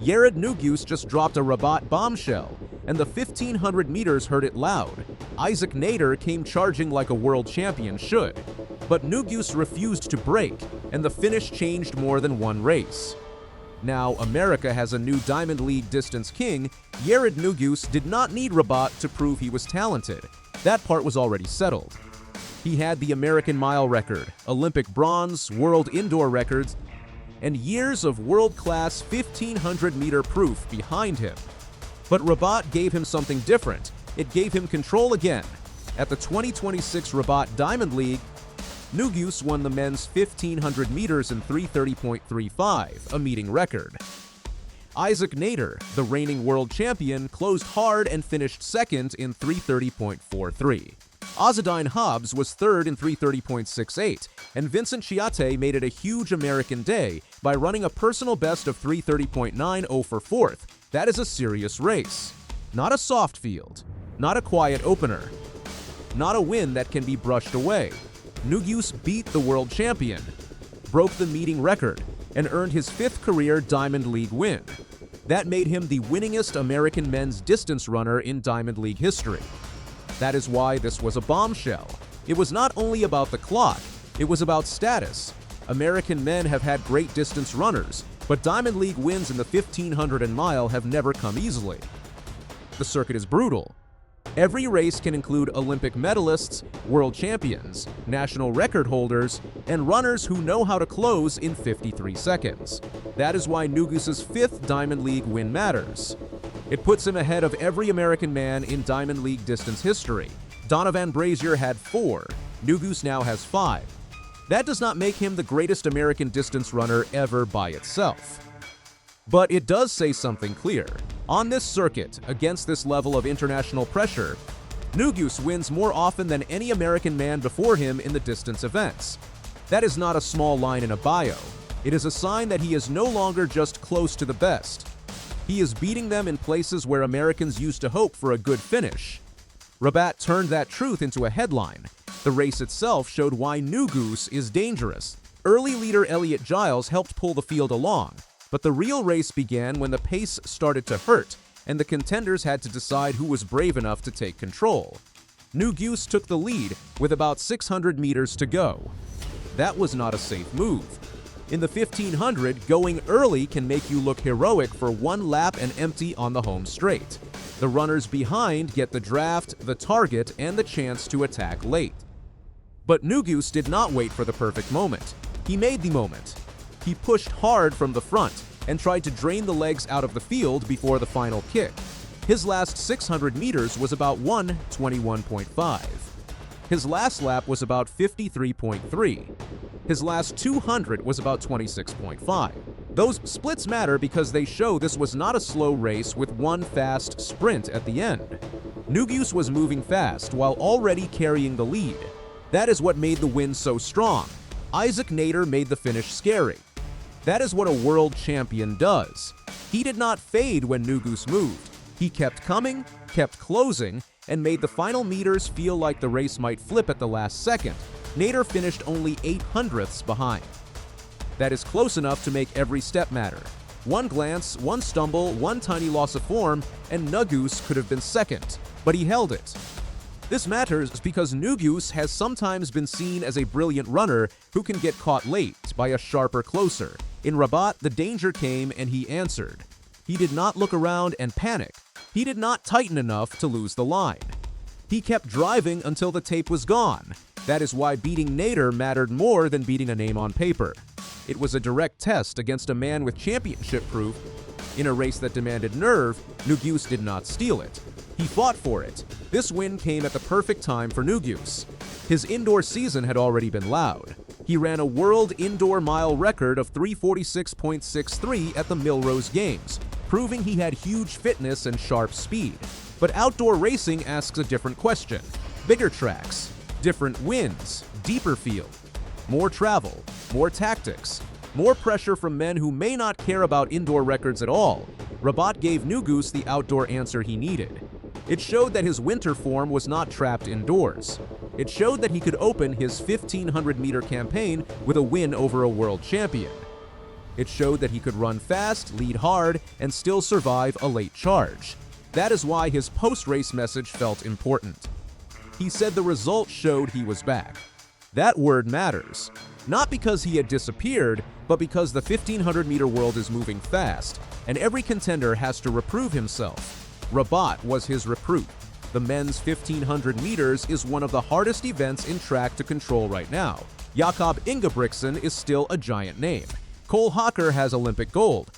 Yared Nuguse just dropped a Rabat Bombshell, and the 1500 meters heard it loud. Isaac Nader came charging like a world champion should. But Nuguse refused to break, and the finish changed more than one race. Now America has a new Diamond League distance king. Yared Nuguse did not need Rabat to prove he was talented. That part was already settled. He had the American mile record, Olympic bronze, world indoor records, and years of world-class 1500-meter proof behind him. But Rabat gave him something different. It gave him control again. At the 2026 Rabat Diamond League, Nuguse won the men's 1500 meters in 3:30.35, a meeting record. Isaac Nader, the reigning world champion, closed hard and finished second in 3:30.43. Hobbs was third in 3:30.68, and Vincent Chiate made it a huge American day by running a personal best of 3:30.90 for fourth. That is a serious race. Not a soft field. Not a quiet opener. Not a win that can be brushed away. Nuguse beat the world champion, broke the meeting record, and earned his fifth career Diamond League win. That made him the winningest American men's distance runner in Diamond League history. That is why this was a bombshell. It was not only about the clock, it was about status. American men have had great distance runners, but Diamond League wins in the 1500 and mile have never come easily. The circuit is brutal. Every race can include Olympic medalists, world champions, national record holders, and runners who know how to close in 53 seconds. That is why Nuguse's fifth Diamond League win matters. It puts him ahead of every American man in Diamond League distance history. Donovan Brazier had 4. Nuguse now has 5. That does not make him the greatest American distance runner ever by itself. But it does say something clear. On this circuit, against this level of international pressure, Nuguse wins more often than any American man before him in the distance events. That is not a small line in a bio. It is a sign that he is no longer just close to the best. He is beating them in places where Americans used to hope for a good finish. Rabat turned that truth into a headline. The race itself showed why Nuguse is dangerous. Early leader Elliott Giles helped pull the field along, but the real race began when the pace started to hurt, and the contenders had to decide who was brave enough to take control. Nuguse took the lead with about 600 meters to go. That was not a safe move. In the 1500, going early can make you look heroic for one lap and empty on the home straight. The runners behind get the draft, the target, and the chance to attack late. But Nuguse did not wait for the perfect moment. He made the moment. He pushed hard from the front and tried to drain the legs out of the field before the final kick. His last 600 meters was about 1:21.5. His last lap was about 53.3. His last 200 was about 26.5. Those splits matter because they show this was not a slow race with one fast sprint at the end. Nuguse was moving fast while already carrying the lead. That is what made the win so strong. Isaac Nader made the finish scary. That is what a world champion does. He did not fade when Nuguse moved. He kept coming, kept closing, and made the final meters feel like the race might flip at the last second. Nader finished only 0.08 behind. That is close enough to make every step matter. One glance, one stumble, one tiny loss of form, and Nuguse could have been second, but he held it. This matters because Nuguse has sometimes been seen as a brilliant runner who can get caught late by a sharper closer. In Rabat, the danger came and he answered. He did not look around and panic. He did not tighten enough to lose the line. He kept driving until the tape was gone. That is why beating Nader mattered more than beating a name on paper. It was a direct test against a man with championship proof. In a race that demanded nerve, Nuguse did not steal it. He fought for it. This win came at the perfect time for Nuguse. His indoor season had already been loud. He ran a world indoor mile record of 3:46.63 at the Millrose Games, proving he had huge fitness and sharp speed. But outdoor racing asks a different question. Bigger tracks, different winds, deeper field, more travel, more tactics, more pressure from men who may not care about indoor records at all. Rabat gave Nuguse the outdoor answer he needed. It showed that his winter form was not trapped indoors. It showed that he could open his 1500-meter campaign with a win over a world champion. It showed that he could run fast, lead hard, and still survive a late charge. That is why his post-race message felt important. He said the results showed he was back. That word matters. Not because he had disappeared, but because the 1500-meter world is moving fast, and every contender has to reprove himself. Rabat was his reproof. The men's 1500 meters is one of the hardest events in track to control right now. Jakob Ingebrigtsen is still a giant name. Hocker has Olympic gold.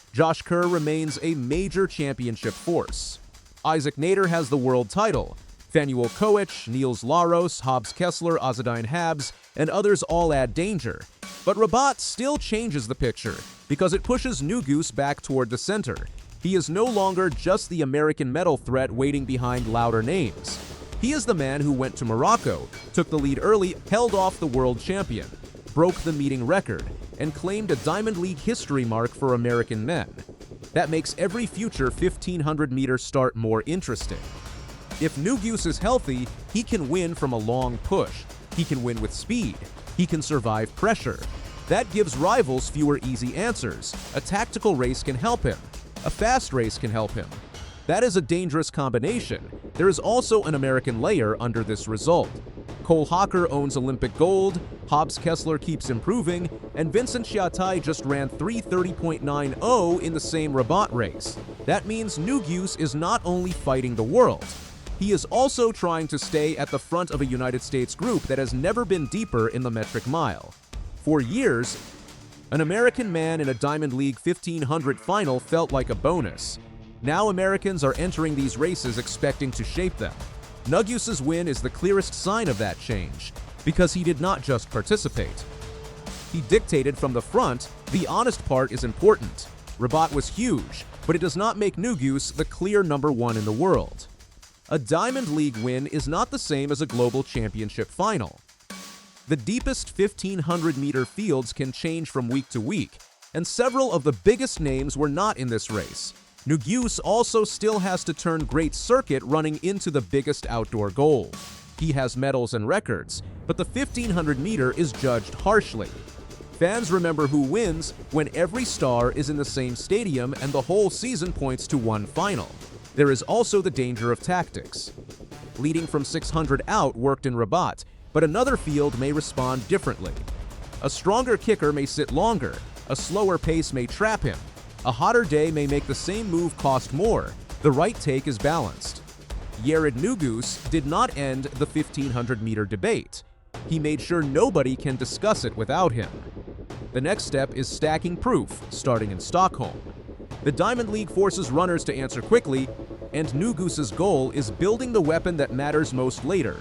Kerr remains a major championship force. Isaac Nader has the world title. Fanuel Koech, Niels Laros, Hobbs Kessler, Hobbs, and others all add danger. But Rabat still changes the picture because it pushes Nuguse back toward the center. He is no longer just the American medal threat waiting behind louder names. He is the man who went to Morocco, took the lead early, held off the world champion, broke the meeting record, and claimed a Diamond League history mark for American men. That makes every future 1500-meter start more interesting. If Nuguse is healthy, he can win from a long push. He can win with speed. He can survive pressure. That gives rivals fewer easy answers. A tactical race can help him. A fast race can help him. That is a dangerous combination. There is also an American layer under this result. Hocker owns Olympic gold, Hobbs Kessler keeps improving, and Vincent Chiatai just ran 3:30.90 in the same Rabat race. That means Nuguse is not only fighting the world, he is also trying to stay at the front of a United States group that has never been deeper in the metric mile. For years, an American man in a Diamond League 1500 final felt like a bonus. Now Americans are entering these races expecting to shape them. Nuguse's win is the clearest sign of that change, because he did not just participate. He dictated from the front. The honest part is important. Rabat was huge, but it does not make Nuguse the clear number one in the world. A Diamond League win is not the same as a global championship final. The deepest 1500-meter fields can change from week to week, and several of the biggest names were not in this race. Nuguse also still has to turn great circuit running into the biggest outdoor goal. He has medals and records, but the 1500-meter is judged harshly. Fans remember who wins when every star is in the same stadium and the whole season points to one final. There is also the danger of tactics. Leading from 600 out worked in Rabat, but another field may respond differently. A stronger kicker may sit longer, a slower pace may trap him, a hotter day may make the same move cost more. The right take is balanced. Yared Nuguse did not end the 1500-meter debate. He made sure nobody can discuss it without him. The next step is stacking proof, starting in Stockholm. The Diamond League forces runners to answer quickly, and Nuguse's goal is building the weapon that matters most later,